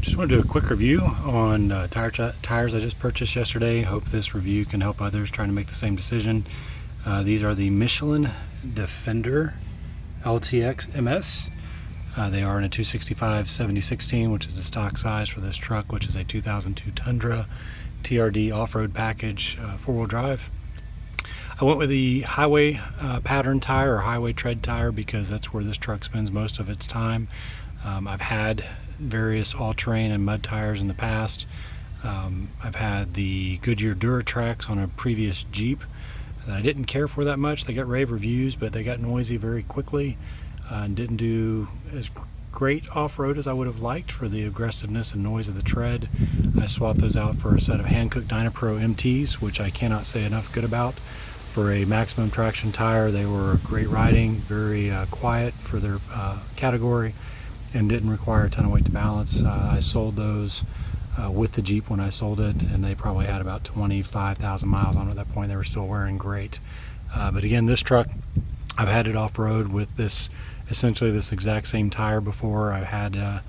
Just want to do a quick review on tires I just purchased yesterday. Hope this review can help others trying to make the same decision. These are the Micheline Defender LTX MS. They are in a 265/70/16, which is the stock size for this truck, which is a 2002 Tundra TRD off-road package, four-wheel drive. I went with the highway pattern tire or highway tread tire because that's where this truck spends most of its time. I've had various all-terrain and mud tires in the past. I've had the Goodyear Duratrax on a previous Jeep that I didn't care for that much. They got rave reviews, but they got noisy very quickly and didn't do as great off-road as I would have liked for the aggressiveness and noise of the tread. I swapped those out for a set of Hankook Dynapro MTs, which I cannot say enough good about. For a maximum traction tire, they were great riding, very quiet for their category, and didn't require a ton of weight to balance. I sold those with the Jeep when I sold it, and they probably had about 25,000 miles on it at that point. They were still wearing great. But again, this truck, I've had it off-road with this, essentially this exact same tire before. I've had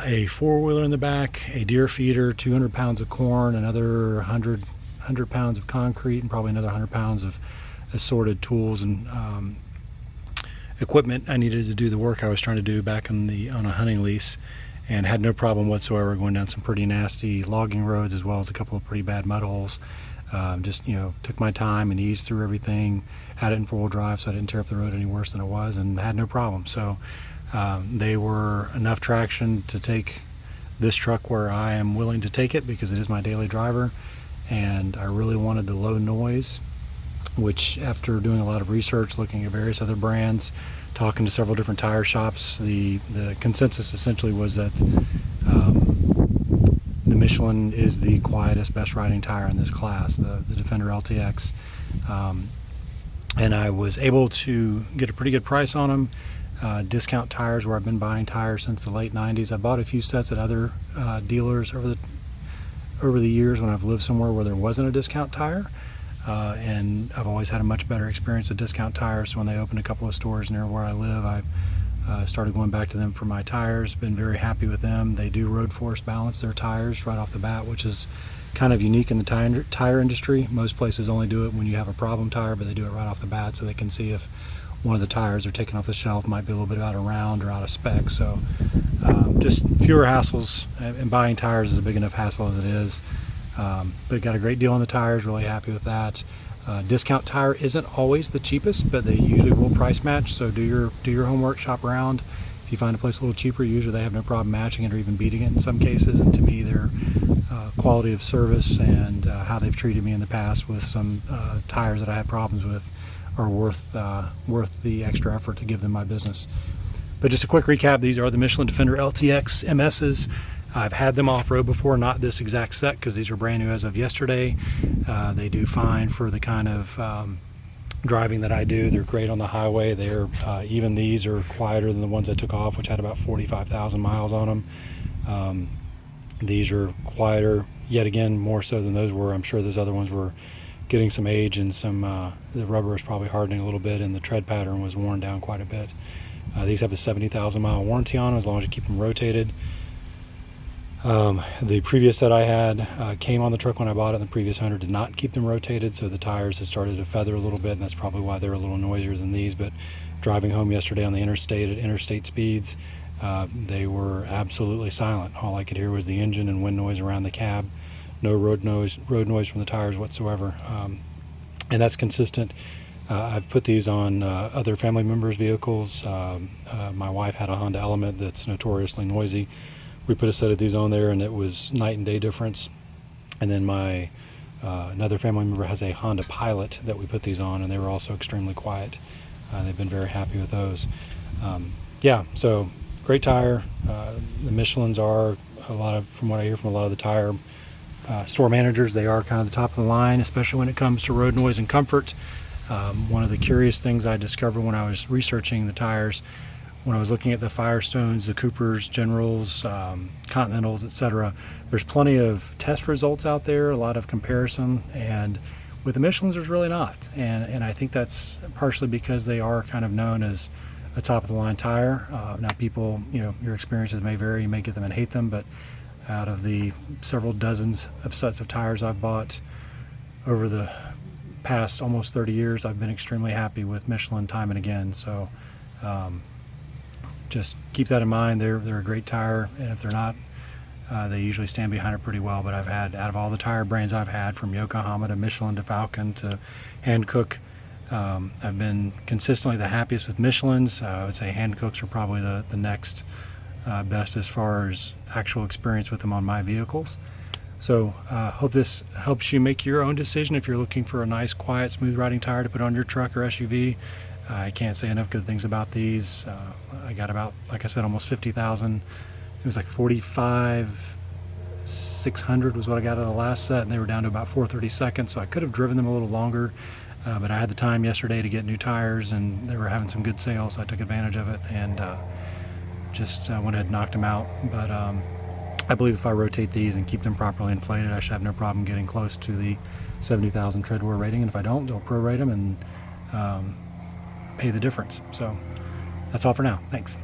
a four-wheeler in the back, a deer feeder, 200 pounds of corn, another 100 pounds of concrete, and probably another 100 pounds of assorted tools and equipment I needed to do the work I was trying to do back on a hunting lease, and had no problem whatsoever going down some pretty nasty logging roads as well as a couple of pretty bad mud holes. Just took my time and eased through everything, had it in four-wheel drive so I didn't tear up the road any worse than it was, and had no problem. So they were enough traction to take this truck where I am willing to take it because it is my daily driver, and I really wanted the low noise, which after doing a lot of research, looking at various other brands, talking to several different tire shops, the consensus essentially was that the Michelin is the quietest, best riding tire in this class, the Defender LTX. And I was able to get a pretty good price on them. Discount tires, where I've been buying tires since the late 90s. I bought a few sets at other dealers over the years when I've lived somewhere where there wasn't a discount tire. And I've always had a much better experience with discount tires. So when they opened a couple of stores near where I live, I started going back to them for my tires. Been very happy with them. They do road force balance their tires right off the bat, which is kind of unique in the tire industry. Most places only do it when you have a problem tire, but they do it right off the bat so they can see if one of the tires are taken off the shelf might be a little bit out of round or out of spec. So just fewer hassles, and buying tires is a big enough hassle as it is. But got a great deal on the tires, really happy with that. Discount tire isn't always the cheapest, but they usually will price match, so do your homework, shop around. If you find a place a little cheaper, usually they have no problem matching it or even beating it in some cases. And to me, their quality of service and how they've treated me in the past with some tires that I had problems with are worth the extra effort to give them my business. But just a quick recap, these are the Micheline Defender LTX MS's. I've had them off-road before, not this exact set because these are brand new as of yesterday. They do fine for the kind of driving that I do. They're great on the highway. They're even these are quieter than the ones I took off, which had about 45,000 miles on them. These are quieter, yet again, more so than those were. I'm sure those other ones were getting some age and some the rubber is probably hardening a little bit, and the tread pattern was worn down quite a bit. These have a 70,000 mile warranty on them as long as you keep them rotated. The previous set I had came on the truck when I bought it, and the previous owner did not keep them rotated, so the tires had started to feather a little bit, and that's probably why they're a little noisier than these. But driving home yesterday on the interstate at interstate speeds, they were absolutely silent. All I could hear was the engine and wind noise around the cab. No road noise from the tires whatsoever, and that's consistent. I've put these on other family members' vehicles. My wife had a Honda Element that's notoriously noisy. We put a set of these on there, and it was night and day difference. And then my another family member has a Honda Pilot that we put these on, and they were also extremely quiet. They've been very happy with those. Yeah, so great tire. The Michelins are from what I hear from a lot of the tire store managers, they are kind of the top of the line, especially when it comes to road noise and comfort. One of the curious things I discovered when I was researching the tires, when I was looking at the Firestones, the Coopers, Generals, Continentals, etc., there's plenty of test results out there, a lot of comparison, and with the Michelins there's really not. And I think that's partially because they are kind of known as a top of the line tire. Now people, your experiences may vary. You may get them and hate them, but out of the several dozens of sets of tires I've bought over the past almost 30 years, I've been extremely happy with Michelin time and again. So just keep that in mind. They're a great tire, and if they're not, they usually stand behind it pretty well. But I've had, out of all the tire brands I've had, from Yokohama to Michelin to Falcon to Hankook, I've been consistently the happiest with Michelin's. I would say Hankooks are probably the next best as far as actual experience with them on my vehicles. So hope this helps you make your own decision if you're looking for a nice, quiet, smooth riding tire to put on your truck or SUV. I can't say enough good things about these. I got about, like I said, almost 50,000. It was like 45,600 was what I got out of the last set, and they were down to about 432nd, so I could have driven them a little longer, but I had the time yesterday to get new tires, and they were having some good sales, so I took advantage of it and just went ahead and knocked them out. But I believe if I rotate these and keep them properly inflated, I should have no problem getting close to the 70,000 tread wear rating, and if I don't, they'll prorate them and pay the difference. So that's all for now. Thanks.